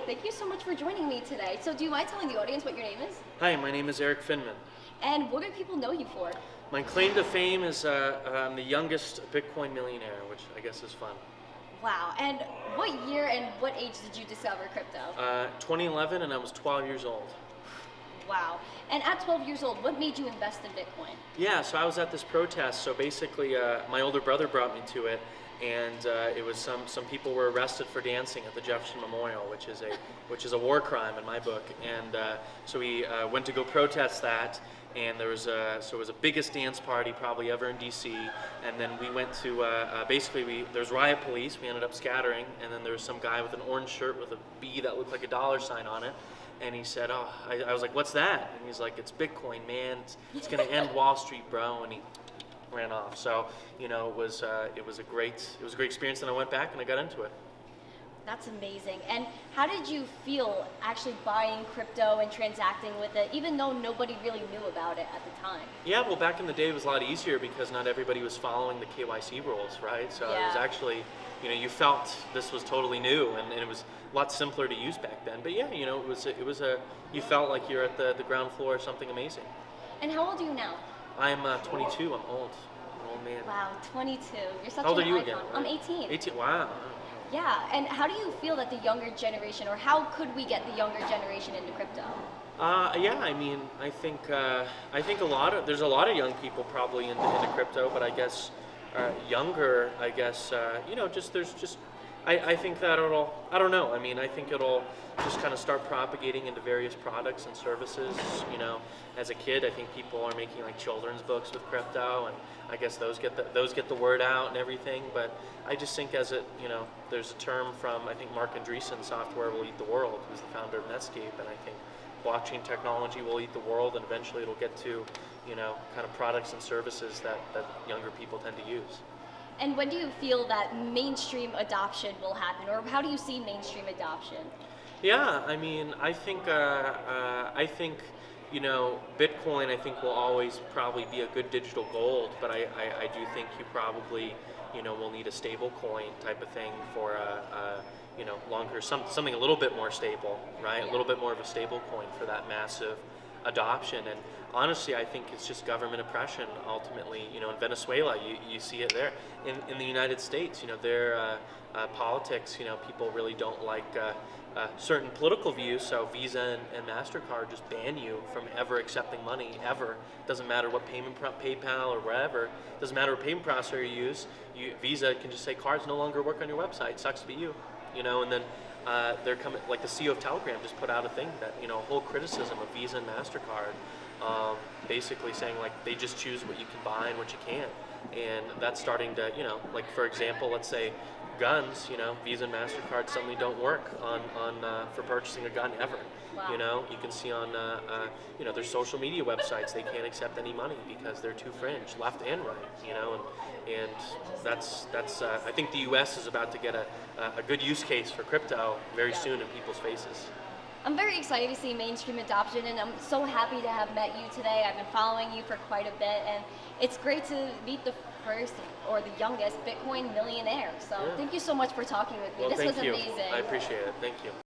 Thank you so much for joining me today. So do you mind telling the audience what your name is? Hi, my name is Erik Finman. And what do people know you for? My claim to fame is I'm the youngest Bitcoin millionaire, which I guess is fun. Wow. And what year and what age did you discover crypto? 2011, and I was 12 years old. Wow. And at 12 years old, what made you invest in Bitcoin? Yeah, so I was at this protest. So basically, my older brother brought me to it, and it was some people were arrested for dancing at the Jefferson Memorial, which is a war crime in my book. And so we went to go protest that. And there was it was the biggest dance party probably ever in DC. And then we went to there was riot police. We ended up scattering, and then there was some guy with an orange shirt with a B that looked like a dollar sign on it. And he said, "Oh," I was like, "What's that?" And he's like, "It's Bitcoin, man. It's going to end Wall Street, bro." And he ran off. So it was a great experience. And I went back and I got into it. That's amazing. And how did you feel actually buying crypto and transacting with it, even though nobody really knew about it at the time? Yeah, well, back in the day it was a lot easier because not everybody was following the KYC rules, right? So It was actually, you felt this was totally new, and it was a lot simpler to use back then. But yeah, you felt like you're at the ground floor of something amazing. And how old are you now? I'm 22. I'm old. I'm an old man. Wow, 22. You're such How old an are you icon. again? I'm 18. 18. Wow. Yeah, and how do you feel that the younger generation, or how could we get the younger generation into crypto? Yeah, I mean, I think there's a lot of young people probably into crypto, but I guess younger, I guess I think that I don't know. I mean, I think it'll just kind of start propagating into various products and services. As a kid, I think people are making like children's books with crypto, and I guess those get the word out and everything. But I just think there's a term from, I think, Mark Andreessen, software will eat the world, who's the founder of Netscape, and I think blockchain technology will eat the world, and eventually it'll get to kind of products and services that younger people tend to use. And when do you feel that mainstream adoption will happen, or how do you see mainstream adoption? Yeah, I mean, I think Bitcoin, I think, will always probably be a good digital gold, but I do think you probably will need a stable coin type of thing for longer, something a little bit more stable, right? Yeah. A little bit more of a stable coin for that massive adoption. And honestly, I think it's just government oppression ultimately. In Venezuela, you see it there. In the United States, their politics, people really don't like certain political views, so Visa and MasterCard just ban you from ever accepting money, ever. Doesn't matter what PayPal or wherever, doesn't matter what payment processor you use, Visa can just say cards no longer work on your website, sucks to be you. And then they're coming, like the CEO of Telegram just put out a thing that, a whole criticism of Visa and MasterCard, basically saying like they just choose what you can buy and what you can't. And that's starting to, like for example, let's say guns, Visa and MasterCard suddenly don't work on for purchasing a gun ever. Wow. You can see on their social media websites they can't accept any money because they're too fringe, left and right. And that's I think the U.S. is about to get a good use case for crypto very soon in people's faces. I'm very excited to see mainstream adoption, and I'm so happy to have met you today. I've been following you for quite a bit, and it's great to meet the first or the youngest Bitcoin millionaire. So Thank you so much for talking with me. Well, This thank was you. amazing. I appreciate it. Thank you.